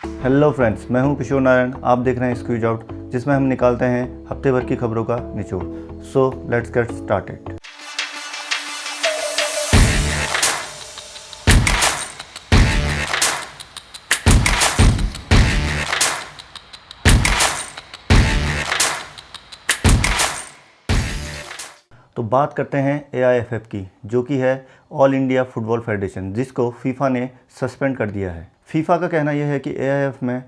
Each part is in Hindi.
हेलो फ्रेंड्स, मैं हूं किशोर नारायण। आप देख रहे हैं स्क्वीज आउट, जिसमें हम निकालते हैं हफ्ते भर की खबरों का निचोड़। So let's get started. तो बात करते हैं AIFF की, जो कि है ऑल इंडिया फुटबॉल फेडरेशन, जिसको फीफा ने सस्पेंड कर दिया है। फीफा का कहना यह है कि AIFF में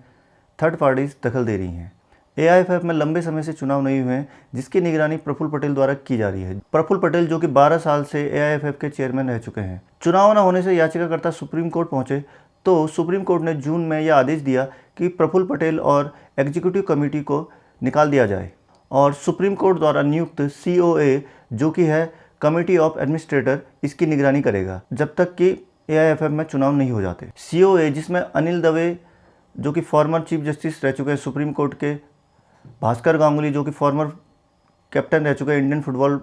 थर्ड पार्टीज दखल दे रही हैं। AIFF में लंबे समय से चुनाव नहीं हुए हैं, जिसकी निगरानी प्रफुल्ल पटेल द्वारा की जा रही है। प्रफुल्ल पटेल, जो कि 12 साल से AIFF के चेयरमैन रह चुके हैं। चुनाव न होने से याचिकाकर्ता सुप्रीम कोर्ट पहुंचे, तो सुप्रीम कोर्ट ने जून में यह आदेश दिया कि प्रफुल्ल पटेल और एग्जीक्यूटिव कमेटी को निकाल दिया जाए, और सुप्रीम कोर्ट द्वारा नियुक्त COA, जो कि है कमेटी ऑफ एडमिनिस्ट्रेटर, इसकी निगरानी करेगा जब तक कि AIFF में चुनाव नहीं हो जाते। COA, जिसमें अनिल दवे, जो कि फॉर्मर चीफ जस्टिस रह चुके हैं सुप्रीम कोर्ट के, भास्कर गांगुली, जो कि फॉर्मर कैप्टन रह चुके हैं इंडियन फुटबॉल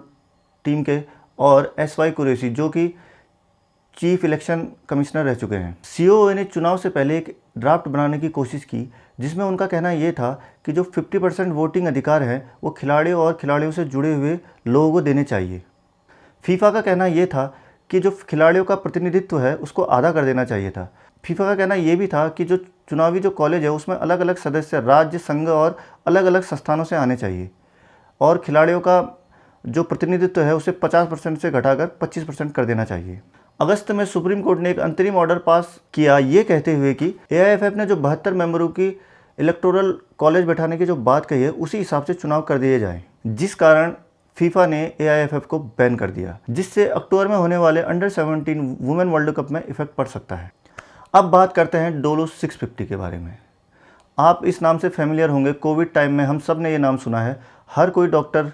टीम के, और SY कुरैशी, जो कि चीफ इलेक्शन कमिश्नर रह चुके हैं। COA ने चुनाव से पहले एक ड्राफ्ट बनाने की कोशिश की, जिसमें उनका कहना ये था कि जो 50% वोटिंग अधिकार है वो खिलाड़ियों और खिलाड़ियों से जुड़े हुए लोगों को देने चाहिए। फीफा का कहना ये था कि जो खिलाड़ियों का प्रतिनिधित्व है उसको आधा कर देना चाहिए था। फीफा का कहना ये भी था कि जो चुनावी जो कॉलेज है उसमें अलग अलग सदस्य राज्य, संघ और अलग अलग संस्थानों से आने चाहिए, और खिलाड़ियों का जो प्रतिनिधित्व है उसे 50% से घटाकर 25% कर देना चाहिए। अगस्त में सुप्रीम कोर्ट ने एक अंतरिम ऑर्डर पास किया, ये कहते हुए कि AIFF ने जो 72 मेंबरों की इलेक्टोरल कॉलेज बैठाने की जो बात कही है उसी हिसाब से चुनाव कर दिए जाएं, जिस कारण फीफा ने AIFF को बैन कर दिया, जिससे अक्टूबर में होने वाले अंडर 17 वुमेन वर्ल्ड कप में इफेक्ट पड़ सकता है। अब बात करते हैं डोलो 650 के बारे में। आप इस नाम से फेमिलियर होंगे। कोविड टाइम में हम सब ने ये नाम सुना है। हर कोई डॉक्टर,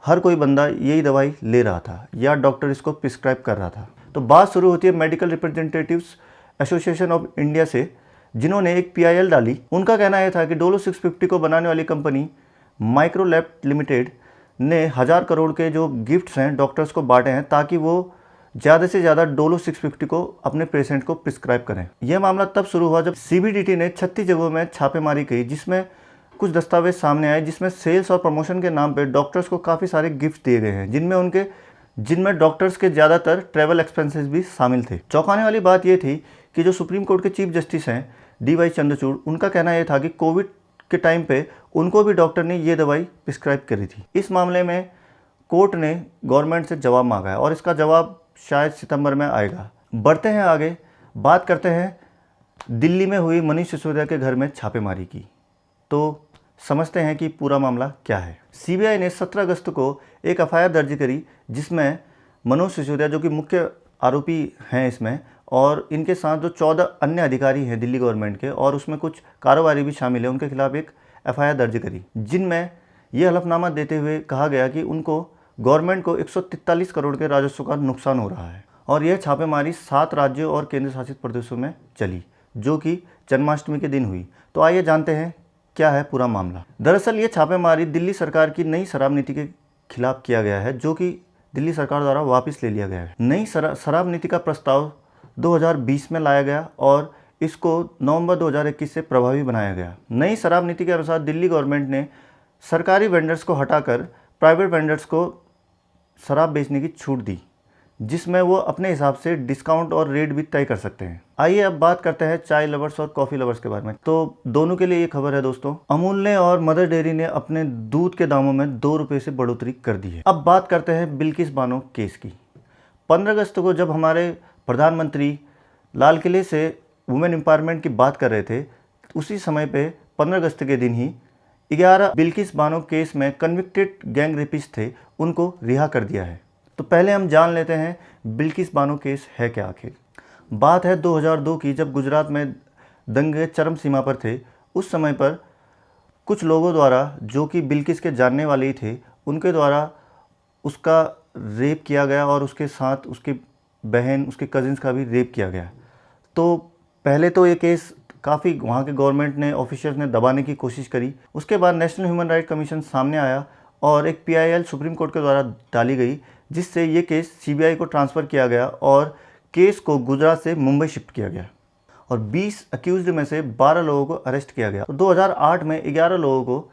हर कोई बंदा यही दवाई ले रहा था या डॉक्टर इसको प्रिस्क्राइब कर रहा था। तो बात शुरू होती है medical representatives association of India से, जिन्होंने एक PIL डाली। उनका कहना यह था कि डोलो 650 को बनाने वाली कंपनी माइक्रोलैब लिमिटेड ने 1000 करोड़ के जो गिफ्ट्स हैं डॉक्टर्स को बांटे हैं, ताकि वो ज़्यादा से ज़्यादा डोलो 650 को अपने पेशेंट को प्रिस्क्राइब करें। यह मामला तब शुरू हुआ जब CBDT ने 36 जगहों में छापेमारी की, जिसमें कुछ दस्तावेज सामने आए, जिसमें सेल्स और प्रमोशन के नाम पे डॉक्टर्स को काफ़ी सारे गिफ्ट दिए गए हैं, जिनमें डॉक्टर्स के ज़्यादातर ट्रैवल एक्सपेंसेस भी शामिल थे। चौंकाने वाली बात यह थी कि जो सुप्रीम कोर्ट के चीफ जस्टिस हैं DY चंद्रचूड़, उनका कहना यह था कि कोविड के टाइम पे उनको भी डॉक्टर ने ये दवाई प्रिस्क्राइब करी थी। इस मामले में कोर्ट ने गवर्नमेंट से जवाब मांगा है, और इसका जवाब शायद सितंबर में आएगा। बढ़ते हैं आगे, बात करते हैं दिल्ली में हुई मनीष सिसोदिया के घर में छापेमारी की। तो समझते हैं कि पूरा मामला क्या है। CBI ने 17 अगस्त को एक FIR दर्ज करी, जिसमें मनोज सिसोदिया, जो कि मुख्य आरोपी हैं इसमें, और इनके साथ जो 14 अन्य अधिकारी हैं दिल्ली गवर्नमेंट के, और उसमें कुछ कारोबारी भी शामिल हैं, उनके खिलाफ एक FIR दर्ज करी, जिनमें यह हलफनामा देते हुए कहा गया कि उनको गवर्नमेंट को 143 करोड़ के राजस्व का नुकसान हो रहा है। और यह छापेमारी 7 राज्यों और केंद्र शासित प्रदेशों में चली, जो कि जन्माष्टमी के दिन हुई। तो आइए जानते हैं क्या है पूरा मामला। दरअसल ये छापेमारी दिल्ली सरकार की नई शराब नीति के खिलाफ किया गया है, जो कि दिल्ली सरकार द्वारा वापस ले लिया गया है। नई शराब नीति का प्रस्ताव 2020 में लाया गया, और इसको नवंबर 2021 से प्रभावी बनाया गया। नई शराब नीति के अनुसार दिल्ली गवर्नमेंट ने सरकारी वेंडर्स को हटाकर प्राइवेट वेंडर्स को शराब बेचने की छूट दी, जिसमें वो अपने हिसाब से डिस्काउंट और रेट भी तय कर सकते हैं। आइए अब बात करते हैं चाय लवर्स और कॉफ़ी लवर्स के बारे में। तो दोनों के लिए ये खबर है दोस्तों, अमूल ने और मदर डेयरी ने अपने दूध के दामों में 2 रुपये से बढ़ोतरी कर दी है। अब बात करते हैं बिल्किस बानो केस की। 15 अगस्त को जब हमारे प्रधानमंत्री लाल किले से वुमेन एम्पावरमेंट की बात कर रहे थे, उसी समय पे 15 अगस्त के दिन ही 11 बिल्किस बानो केस में कन्विक्टेड गैंग रेपिस्ट थे, उनको रिहा कर दिया है। तो पहले हम जान लेते हैं बिल्किस बानो केस है क्या आखिर। बात है 2002 की, जब गुजरात में दंगे चरम सीमा पर थे। उस समय पर कुछ लोगों द्वारा, जो कि बिल्किस के जानने वाले ही थे, उनके द्वारा उसका रेप किया गया, और उसके साथ उसकी बहन, उसके कजिन्स का भी रेप किया गया। तो पहले तो ये केस काफ़ी वहाँ के गवर्नमेंट ने, ऑफिशियल्स ने दबाने की कोशिश करी। उसके बाद नेशनल ह्यूमन राइट कमीशन सामने आया, और एक PIL सुप्रीम कोर्ट के द्वारा डाली गई, जिससे ये केस CBI को ट्रांसफ़र किया गया, और केस को गुजरात से मुंबई शिफ्ट किया गया। और 20 अक्यूज्ड में से 12 लोगों को अरेस्ट किया गया। तो 2008 में 11 लोगों को,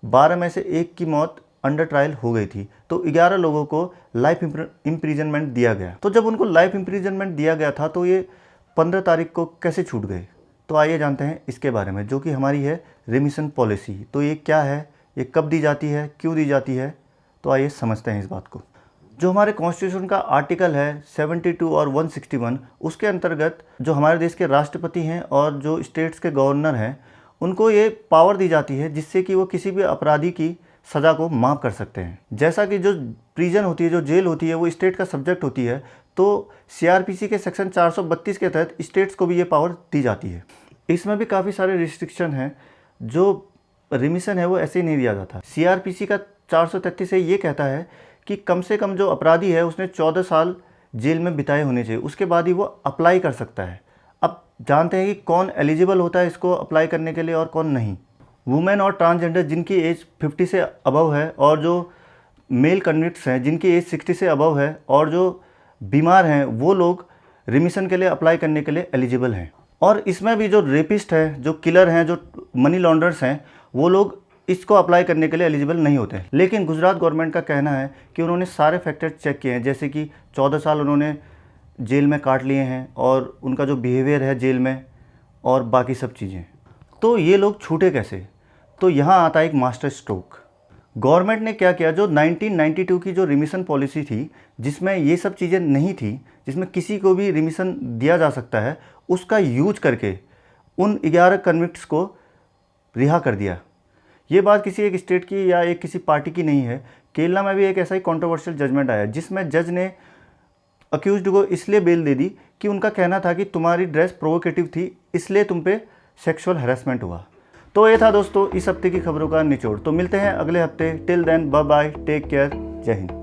12 में से एक की मौत अंडर ट्रायल हो गई थी, तो 11 लोगों को लाइफ इम्प्रीजनमेंट दिया गया। तो जब उनको लाइफ इम्प्रीजनमेंट दिया गया था तो ये 15 तारीख को कैसे छूट गए? तो आइए जानते हैं इसके बारे में, जो कि हमारी है रिमिशन पॉलिसी। तो ये क्या है, ये कब दी जाती है, क्यों दी जाती है, तो आइए समझते हैं इस बात को। जो हमारे कॉन्स्टिट्यूशन का आर्टिकल है 72 और 161, उसके अंतर्गत जो हमारे देश के राष्ट्रपति हैं और जो स्टेट्स के गवर्नर हैं, उनको ये पावर दी जाती है जिससे कि वो किसी भी अपराधी की सज़ा को माफ़ कर सकते हैं। जैसा कि जो प्रिजन होती है, जो जेल होती है, वो स्टेट का सब्जेक्ट होती है, तो सीआरपीसी के सेक्शन 432 के तहत स्टेट्स को भी ये पावर दी जाती है। इसमें भी काफ़ी सारे रिस्ट्रिक्शन हैं, जो रिमिशन है वो ऐसे ही नहीं दिया जाता। सीआरपीसी का 433 से ये कहता है कि कम से कम जो अपराधी है उसने 14 साल जेल में बिताए होने चाहिए, उसके बाद ही वो अप्लाई कर सकता है। अब जानते हैं कि कौन एलिजिबल होता है इसको अप्लाई करने के लिए और कौन नहीं। वुमेन और ट्रांसजेंडर जिनकी एज 50 से अबव है, और जो मेल कन्विक्ट्स हैं जिनकी एज 60 से अबव है, और जो बीमार हैं, वो लोग रिमिशन के लिए अप्लाई करने के लिए एलिजिबल हैं। और इसमें भी जो रेपिस्ट हैं, जो किलर हैं, जो मनी लॉन्डर्स हैं, वो लोग इसको अप्लाई करने के लिए एलिजिबल नहीं होते। लेकिन गुजरात गवर्नमेंट का कहना है कि उन्होंने सारे फैक्टर्स चेक किए हैं, जैसे कि 14 साल उन्होंने जेल में काट लिए हैं और उनका जो बिहेवियर है जेल में और बाकी सब चीज़ें, तो ये लोग छूटे कैसे? तो यहाँ आता है एक मास्टर स्ट्रोक। गवर्नमेंट ने क्या किया, जो 1992 की जो रिमिशन पॉलिसी थी, जिसमें ये सब चीज़ें नहीं थी, जिसमें किसी को भी रिमिशन दिया जा सकता है, उसका यूज करके उन 11 कन्विक्ट्स को रिहा कर दिया। ये बात किसी एक स्टेट की या एक किसी पार्टी की नहीं है। केरला में भी एक ऐसा ही कंट्रोवर्शियल जजमेंट आया, जिसमें जज ने अक्यूज्ड को इसलिए बेल दे दी कि उनका कहना था कि तुम्हारी ड्रेस प्रोवोकेटिव थी, इसलिए तुम पे सेक्सुअल हैरेसमेंट हुआ। तो ये था दोस्तों इस हफ्ते की खबरों का निचोड़। तो मिलते हैं अगले हफ्ते। Till then bye bye, take care, जय हिंद।